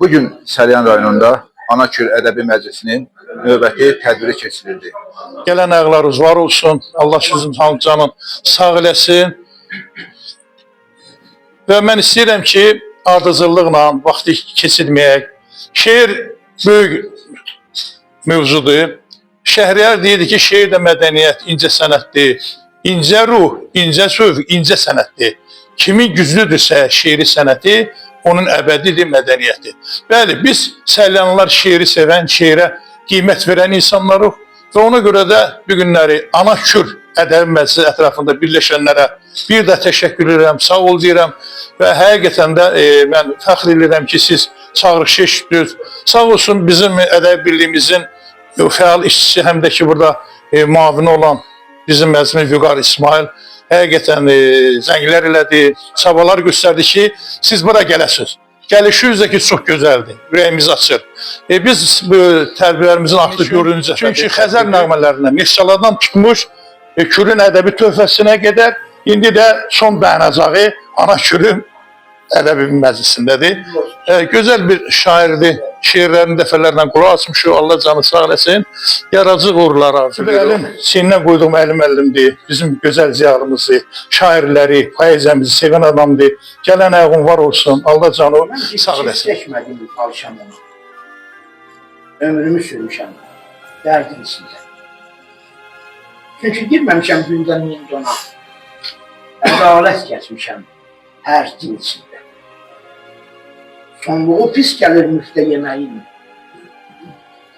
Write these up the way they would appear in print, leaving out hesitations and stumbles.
Bugün Səlyan rayonunda Anakür Ədəbi Məclisinin növbəti tədbiri keçirildi. Gələn ayaqlarınız var olsun. Allah sizin hamıcanın sağ eləsin. Və mən istəyirəm ki, ardıcıllıqla vaxtı keçirməyək. Şeir böyük mövzudur. Şəhriyar deyirdi ki, şeir də mədəniyyət, incə sənətdir. İncə ruh, incə söv, incə sənətdir. Kimin güclüdürsə şeiri sənəti, onun əbədidir mədəniyyəti. Bəli, biz Səlyanlılar şeiri sevən, şeirə qiymət verən insanlarıq və ona görə də bu günləri Anakür Ədəbi Məclisi ətrafında birləşənlərə bir də təşəkkür edirəm, sağ ol deyirəm və həqiqətən də mən fəxr edirəm ki, siz çağırışı eşitdiniz. Sağ olsun bizim Ədəbi Birliyimizin fəal işçisi, həm də ki, burada müavini olan bizim Məzmin Vüqar İsmail həqiqətən zənglər elədi, çabalar göstərdi ki, siz bura gələsiniz. Gəlişiniz də ki, çox gözəldir, ürəyimiz açır. Biz bu tərbiyyələrimizin artıq görünəcək. Çünki Xəzər nəğmələrindən, Neftçalardan tutmuş, Kürün ədəbi töhfəsinə qədər, indi də son bənacağı Anakürün Ədəbi Məclisindədir. Gözəl bir şairdir. Şeirlərini dəfələrlə qulaq açmışıq. Allah canı sağ eləsin. Yaracıq uğurlar arzu edirəm. Çiyinə qoyduğum əlimdir. Bizim gözəl ziyarımızı, şairləri, poeziyamızı sevən adamdır. Gələn ayağın var olsun. Allah canı sağ eləsin. Mən çəkmədim alışamam. Ömrümü sürmüşəm. Dərdim içində. Çünki girməmişəm gündən min dona. Ədalət keçmişəm hər din içində. Sonluğu pis gəlir müftə yeməyin.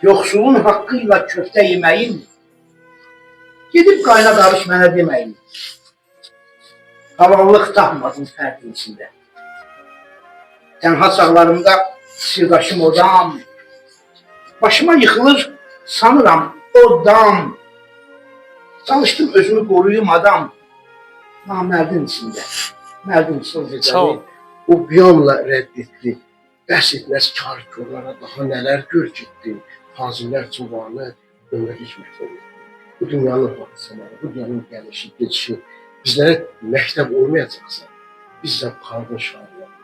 Yoxsulun haqqıyla köftə yeməyin. Gedib qayna qarış mənə deməyin. Havallıq tapmadım fərdin içində. Tənha çağlarımda sirdaşım odam. Başıma yıxılır sanıram o dam. Çalışdım özümü qoruyum adam. Namərdin içində. Mərdin içində. O qiyamla rədd etdi. Bəs etməz kar körlərə daha nələr gör getdi. Fazillər civanı ömrə hikmət olur. Bu dünyanın hadisələri, bu dünyanın gəlişi, geçişi bizlərə məktəb olmayacaqsa, biz də xalqın şairlər.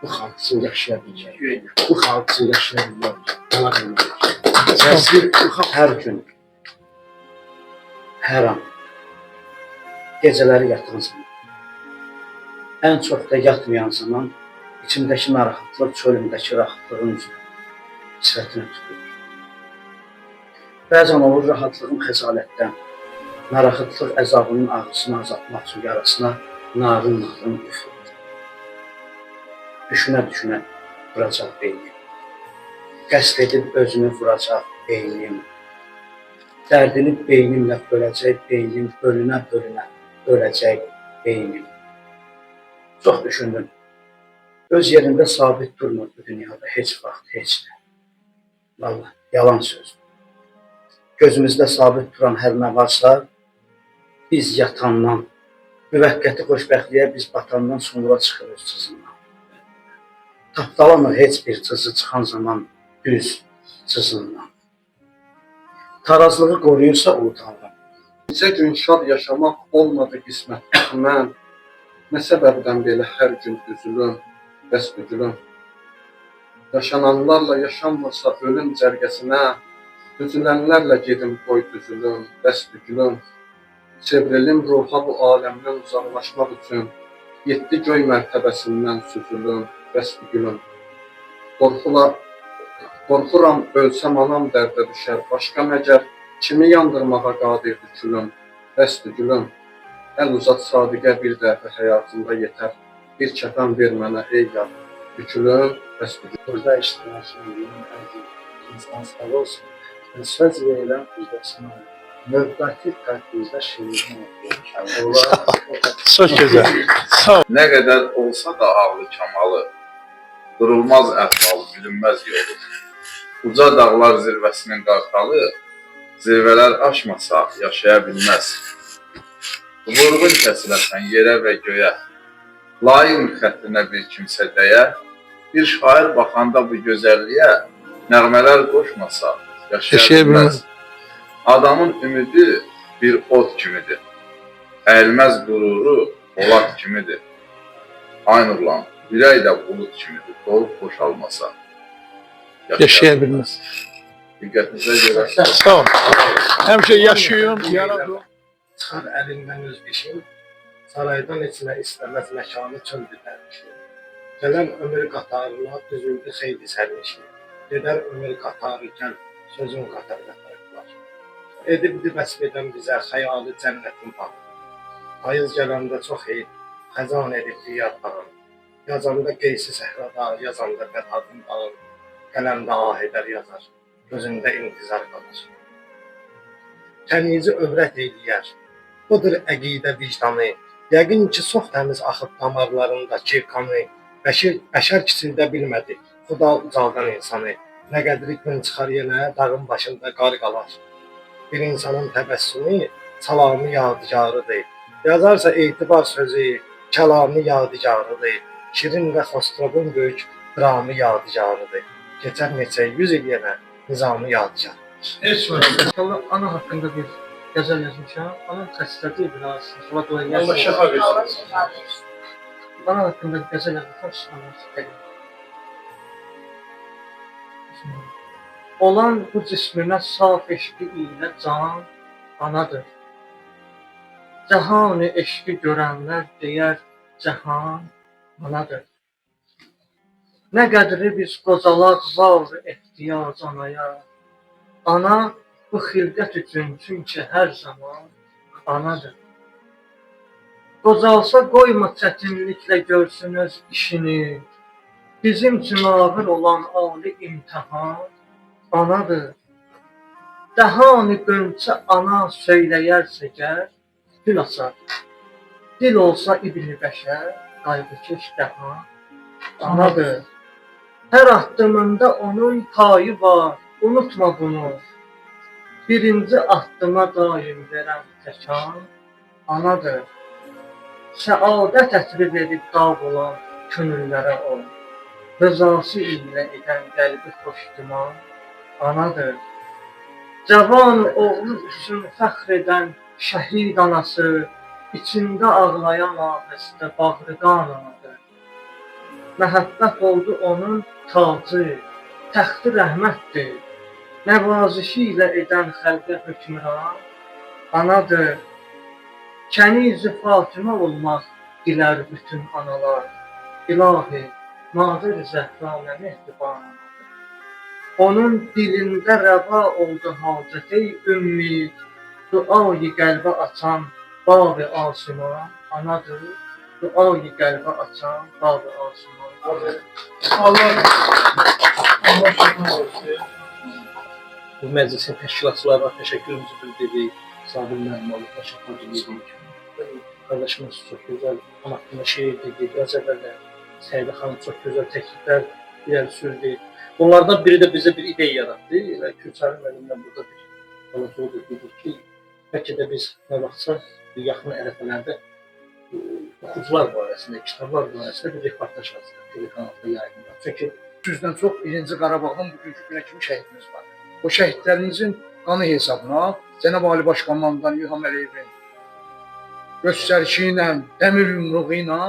Bu xalq üçün yaşaya biləcək. Bu xalq üçün yaşaya biləcək. Ona bilməyəcək. Səsli bu xalq hər gün, hər an, gecələri yatığın zaman, ən çox da yatmayan zaman, İçimdəki narahatlıq çölümdəki rahatlığın sifətinə tutur. Bəzən olur rahatlığın xəcalətdən, narahatlıq əzabının ağrısını azaltmaq üçün yarasına narın üfürür. Düşünə-düşünə vuracaq beynim. Qəsd edib özünü vuracaq beynim. Dərdini beynimlə böləcək beynim, bölünə-bölünə öləcək beynim. Çox düşündüm. Öz yerində sabit durmur bu dünyada heç vaxt, heç nə. Vallahi, yalan söz. Gözümüzdə sabit duran hər nə varsa, biz yatandan, müvəqqəti xoşbəxtliyə biz batandan sonra çıxırız cızından. Tapdalanır heç bir cızı çıxan zaman düz cızından. Tarazlığı qoruyursa ulu tanrım. Necə gün şad yaşamaq olmadı qismət mən, nə səbəbdən belə hər gün üzülüm, bəs üzülüm. Yaşananlarla yaşanmırsa ölüm cərgəsinə, düzülənlərlə gedim qoy düzülüm, bəs düzülüm. Çevrilim ruha bu aləmdən uzaqlaşmaq üçün, 7 göy mərtəbəsindən süzülüm, bəs düzülüm. Qorxuram ölsəm anam dərdə düşər, başqa məgər kimi yandırmağa qadir düşülüm, bəs düzülüm. Əl uzat sadiqə bir dəfə həyatında yetər. Bir kəfən ver mənə ey yad, bükülüm, bəs bükülüm. Burada iştirakçının insan sağ olsun. Söz verirəm uzdasına. Mövqəti tədbirdə şeirini oxuyum. Çox gözəl. Nə qədər olsa da ağlı kamalı, durulmaz əhvalı, bilinməz yolu. Uca dağlar zirvəsinin qartalı, zirvələr aşmasa yaşaya bilməz. Vurğun kəsiləsən yerə və göyə, layin xətrinə bir kimsə dəyə, bir şair baxanda bu gözəlliyə, nəğmələr qoşmasa yaşaya bilməz. Adamın ümidi bir ot kimidir, əyilməz qüruru polad kimidir. Aynurlan, ürək də bulut kimidir, dolub boşalmasa Yaşaya bilməz. Diqqətinizə görə. Sağ ol. Həmişə yaşayın, yaradın. Çıxar əlindən öz bişin, saraydan içinə istəməz məkanı çöndü dərmişin. Gələn ömür qatarına düzüldü xeyli sərmişin. Gedər ömür qatarı gəl, sözün qatar qatarıqlar. Edibdi vəsb edən bizə xəyalı cənnətin bağı. Ayız gələndə çox heyl, xəzan edibdi yarpağın. Yazanda qeysi səhrada, yazanda bədadın dağın. Qələmdə ah edər yazar, gözündə intizar qalır. Təmizi övrət eyləyər, budur əqidə vicdanı. Yəqin ki, çox təmiz axıb damarlarındakı qanı. Bəşər kiçildə bilmədi, Xuda ucaldan insanı. Nə qədri gün çıxar yenə, dağın başında qar qalar. Bir insanın təbəssümü, salamı yadigarıdır. Yazarsa etibar sözü, kəlamı yadigarıdır. Şirin və Xosrovun böyük dramı yadigarıdır. Keçər neçə 100 il yenə, nizamı yadigar. Heç var. Ana haqqında bir qəzəl yazmışam. Ana xəstədir biraz. Sonra Allah doyasın. şəfa versin. Ana haqqında bir qəzəl yazmışam. Olan bu cismimə saf eşqi ilə can anadır. Cəhan-ı eşqi görənlər deyər cəhan anadır. Nə qədri biz qocalar var ehtiyac anaya. Ana bu xilqət üçün çünki hər zaman anadır. Qocalsa qoyma çətinliklə görsün öz işini. Bizim üçün ağır olan ali imtihan anadır. Dəhan-ı qönçə ana söyləyərsə gər, gül açar. Dil olsa ibn-i bəşər, qayğıkeş dəhan anadır. Hər addımında onun payı var, unutma bunu. Birinci addıma daim verən təkan anadır. Səadət ətri verib qab olan könüllərə o. Rızası ilə edən qəlbi xoşduman anadır. Cavan oğlu üçün fəxr edən şəhid anası, içində ağlayan ahəstə bağrıdan anadır. Məhəbbət oldu onun tacı, təxti rəhmətdir. Nəvazişi ilə edən xəlqə hökmran anadır. Kəniz-i Fatimə olmaq dilər bütün analar. İlahi, Nadir Zəhranə mehriban anadır. Onun dilində rəva oldu hacət-ey ümmid, duayı qəlbə açan bab-ı asiman anadır. Duayı qəlbə açan bab-ı asiman anadır. Allah şəfa versin. Bu məclisin təşkilatçılarına təşəkkürümüzü bildiririk. Sabir müəllim, təşəkkür edirik. Qardaşımız çox gözəl onun haqqında şeir dedi, qəzəllər, Səidə xanım çox gözəl təkliflər irəli sürdü. Bunlardan biri də bizə bir ideya yarattı və Kürçəli müəllimlə burada bir anlatılıq edilir ki, bəlkə də biz nə vaxtsa yaxın ərəfələrdə oxucular barəsində, kitablar barəsində bir reportaj yazırıq, telekanalda yayınlar. Çünki 100-dən çox 1-ci Qarabağdan bugünkü günə kimi şəhidimiz var. O şəhidlərimizin qanı hesabına Cənab Ali Baş Komandan İlham Əliyevin göstərişi ilə, dəmir yumruğu ilə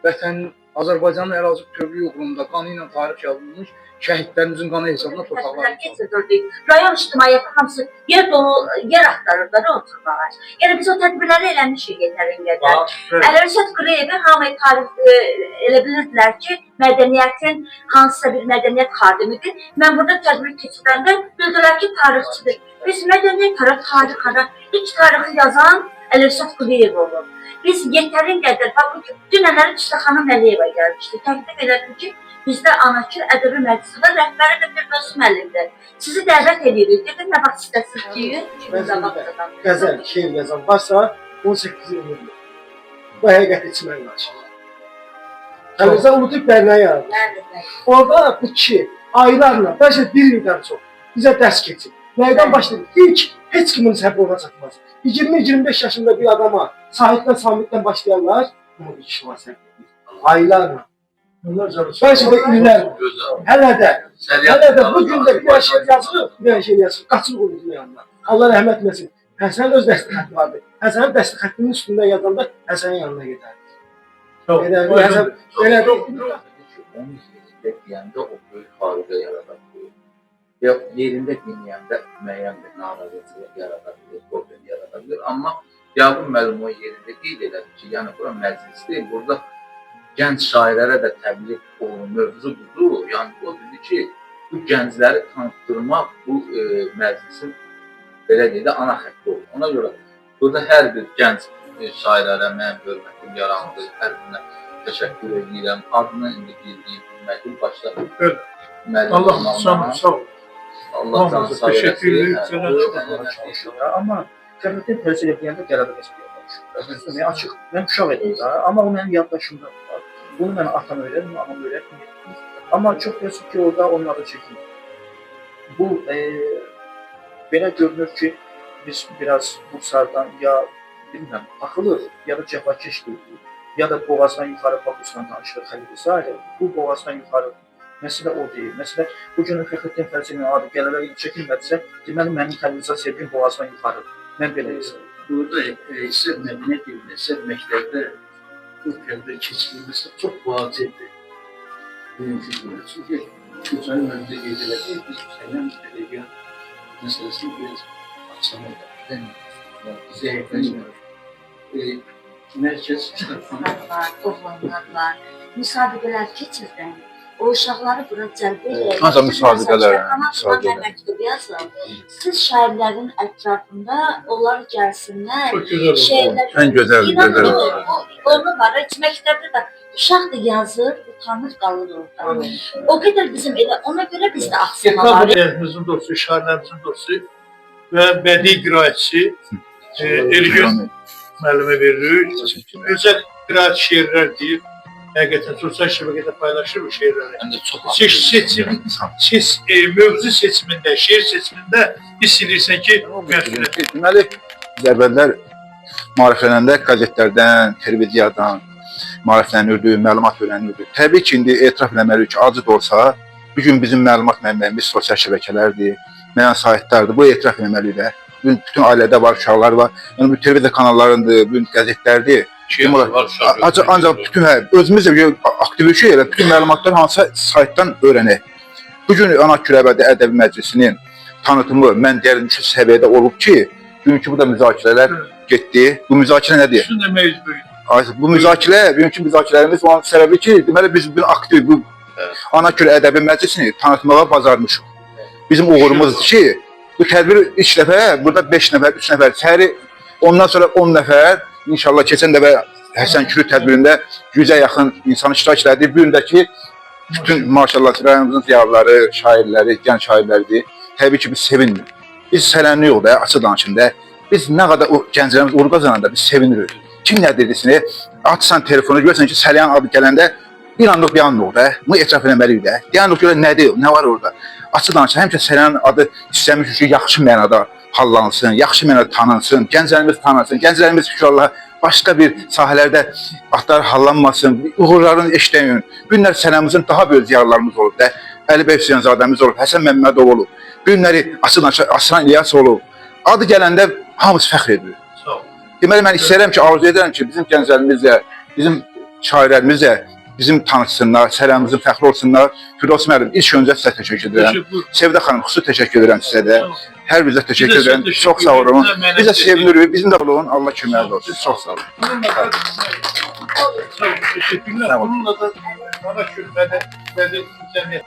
vətən Azərbaycanın ərazi bütövlüyü uğrunda qanı ilə tarix yazılmış şəhidlərimizin qanı hesabına torpaqlar keçirdirdik. Rayon ictimaiyyəti hamısı yer dolu, yer axtarırlar oturmağa. Yəni biz o tədbirləri eləmişik yetərin qədər. Əlirşad Qureyevi hamı tarix elə bilirdilər ki, mədəniyyətin hansısa bir mədəniyyət xadimidir. Mən burada tədbir keçirəndə bildilər ki, tarixçidir. Biz mədəniyyət tarixana ilk tarixi yazan Əlirşad Qureyev olub. Biz yetərin qədər, dünənləri Çiçək xanım Əliyeva gəlmişdi. Təklif elədim ki, bizdə Anakil Ədəbi Məclisi var, rəhbəri də Firdevs müəllimdir. Sizi dəvət edirik. Dedim, nə vaxt istəsiniz ki, Qəzəl, şeir yazan varsa 18 ildir. Bu həqiqət içmən lazım. Əlimizdə Ulutürk Dərnəyi yaradılır. Orada bu kişi aylarla, bəlkə bir ildən çox bizə dərs keçir. Nəyidən başlayır? İlk heç kimin səbri ona çatmaz. 20-25 yaşında bir adama Sahiddən, Samitdən başlayanlar, bunu bir kişi var səbri. Aylarla. Bəlkə də illər. Hələ də bu gün də bir şey yazılır, bir şey yazılır. Qaçır quluzun yanına. Allah rəhmət eləsin. Həsənin öz dəstək xətti vardı. Həsənin dəstək xəttinin üstündə yazanda Həsənin yanına gedərdi. Çox. Elə bir Onu deyəndə o böyük fariqə yarada bilir. Ya yerində dinləyəndə müəyyən bir narazıçılıq yarada bilir, problem yarada bilir. Amma Yaqub müəllim o yerində qeyd elədi ki, yəni bura məclis deyil, burada gənc şairlərə də təbliğ olunan mövzu budur. Yəni o dedi ki, bu gəncləri tanıtdırmaq bu məclisin belə deyək də ana xətti olur. Ona görə burada hər bir gənc şairlərə mənim hörmətim yarandı, hər birinə təşəkkür edirəm. Adını indi bilməkdir, başda müəllim Allah sağ ol. Allah canı sağ Təşəkkür eləsin. Amma Cəmiyyətin təsir edəndə qələbə qəsb açıq. Mən uşaq idim də, amma o mənim yaddaşımda var. Bunu mən atam öyrətmir, anam öyrətmir. Amma çox təəssüf ki, orada onun adı çəkilir. Bu belə görünür ki, biz biraz Bursardan ya bilməm, taxılır, ya da cəfakeş deyilir, ya da boğazdan yuxarı Bakusla danışırıq Xəlil İsrail. Bu boğazdan yuxarı məsələ o deyil. Məsələ, bugün Fəxrəddin Fərzinin adı qələbə ilə çəkilmədisə, deməli, mənim kanalizasiya sevgim boğazdan yuxarıdır. Mən belə hesab. Burada istər mədəniyyət dilində, istər məktəbdə bu tədbir keçirilməsi çox vacibdir. Çünki Gülcan müəllimdə qeyd elədi, biz sənəm ədəbiyyat məsələsini biraz açsamayıq. Zəifləşmir. Mərkəz kitabxana Oğlanlar var, müsabiqələr keçirdən. O uşaqları bura cəlb edək. Ancaq müsabiqələr, Mən məktub yazın. Siz şairlərin ətrafında onlar gəlsinlər. Çox gözəl oldu. Şeirlər. Ən gözəl, gözəl oldu. Onu var, heç məktəbdə də uşaq da yazır, utanır qalır orada. O qədər bizim elə, ona görə bizdə axsama var. Şəhərimizin dostu, şairlərimizin dostu və bədii qiraətçi Ergün müəllimə veririk. Özəl qiraət şeirlər deyir. Həqiqətən sosial şəbəkədə paylaşır bu şeirləri. Həm də çox Siz mövzu seçimində, şeir seçimində hiss edirsən ki, məsuliyyət. Deməli, biz əvvəllər maariflənəndə qəzetlərdən, televiziyadan maariflənirdik, məlumat öyrənirdik. Təbii ki, indi etiraf eləməliyik ki, acı da olsa, bugün bizim məlumat mənbəyimiz sosial şəbəkələrdir, müəyyən saytlardır. Bu etiraf eləməliyik də. Bütün ailədə var, uşaqlar var. Yəni, bu televiziya kanallarındır, bu qəzetlərdir. Ancaq bütün özümüz də aktiv şey elə, bütün məlumatlar hansısa saytdan öyrənək. Bugün Ana Kürəbədi Ədəbi Məclisinin tanıtımı mən dərinlikli səviyyədə olub ki, bugünkü burada müzakirələr getdi. Bu müzakirə nədir? Bu müzakirə, bugünkü müzakirələrimiz onun səbəbi ki, deməli biz bugün aktiv bu Ana Kürə Ədəbi Məclisini tanıtmağa bacarmışıq. Bizim uğurumuzdur ki, bu tədbir ilk dəfə burada 5 nəfər, 3 nəfər, səhəri ondan sonra 10 nəfər, İnşallah keçən dəfə Həsən Kürü tədbirində 100-ə yaxın insan iştirak elədi. Bu gündəki bütün maşallah rayonumuzun ziyarları, şairləri, gənc şairləridir. Təbii ki biz sevinmirik. Biz sələnli yox da, açıq danışın da. Biz nə qədər o gənclərimiz uğur qazananda biz sevinirik. Kim nə dedisini açsan telefonu görsən ki, Səlyan adı gələndə bir anlıq bir anlıq da. Bunu etiraf eləməliyik də. Deyənlıq görə nədir, nə var orada? Açıq danışın, həmişə Səlyan adı istəmiş ki, yaxşı mənada hallansın, yaxşı mənada tanınsın, gənclərimiz tanınsın, gənclərimiz inşallah başqa bir sahələrdə atlar hallanmasın, uğurlarını eşitəyin. Bu günlər sənəmizin daha böyük ziyarlarımız olub da. Əli Bəy Hüseynzadəmiz olub, Həsən Məmmədov olub. Bu günləri Aslan İlyas olub. Adı gələndə hamısı fəxr edir. Deməli, mən istəyirəm ki, arzu edirəm ki, bizim gənclərimizlə, bizim şairlərimizlə bizim tanışsınlar, sələmimizin fəxri olsunlar. Firdevs müəllim, ilk öncə sizə təşəkkür edirəm. Sevdə xanım, xüsusi təşəkkür edirəm sizə də. Hər birinizə təşəkkür edirəm. Çox sağ olun. Biz də sevinirik. Bizim də olun. Allah köməyiniz olsun. Çox sağ olun. Teşekkürler. Bununla da Ana Kürəbədi Cəmiyyət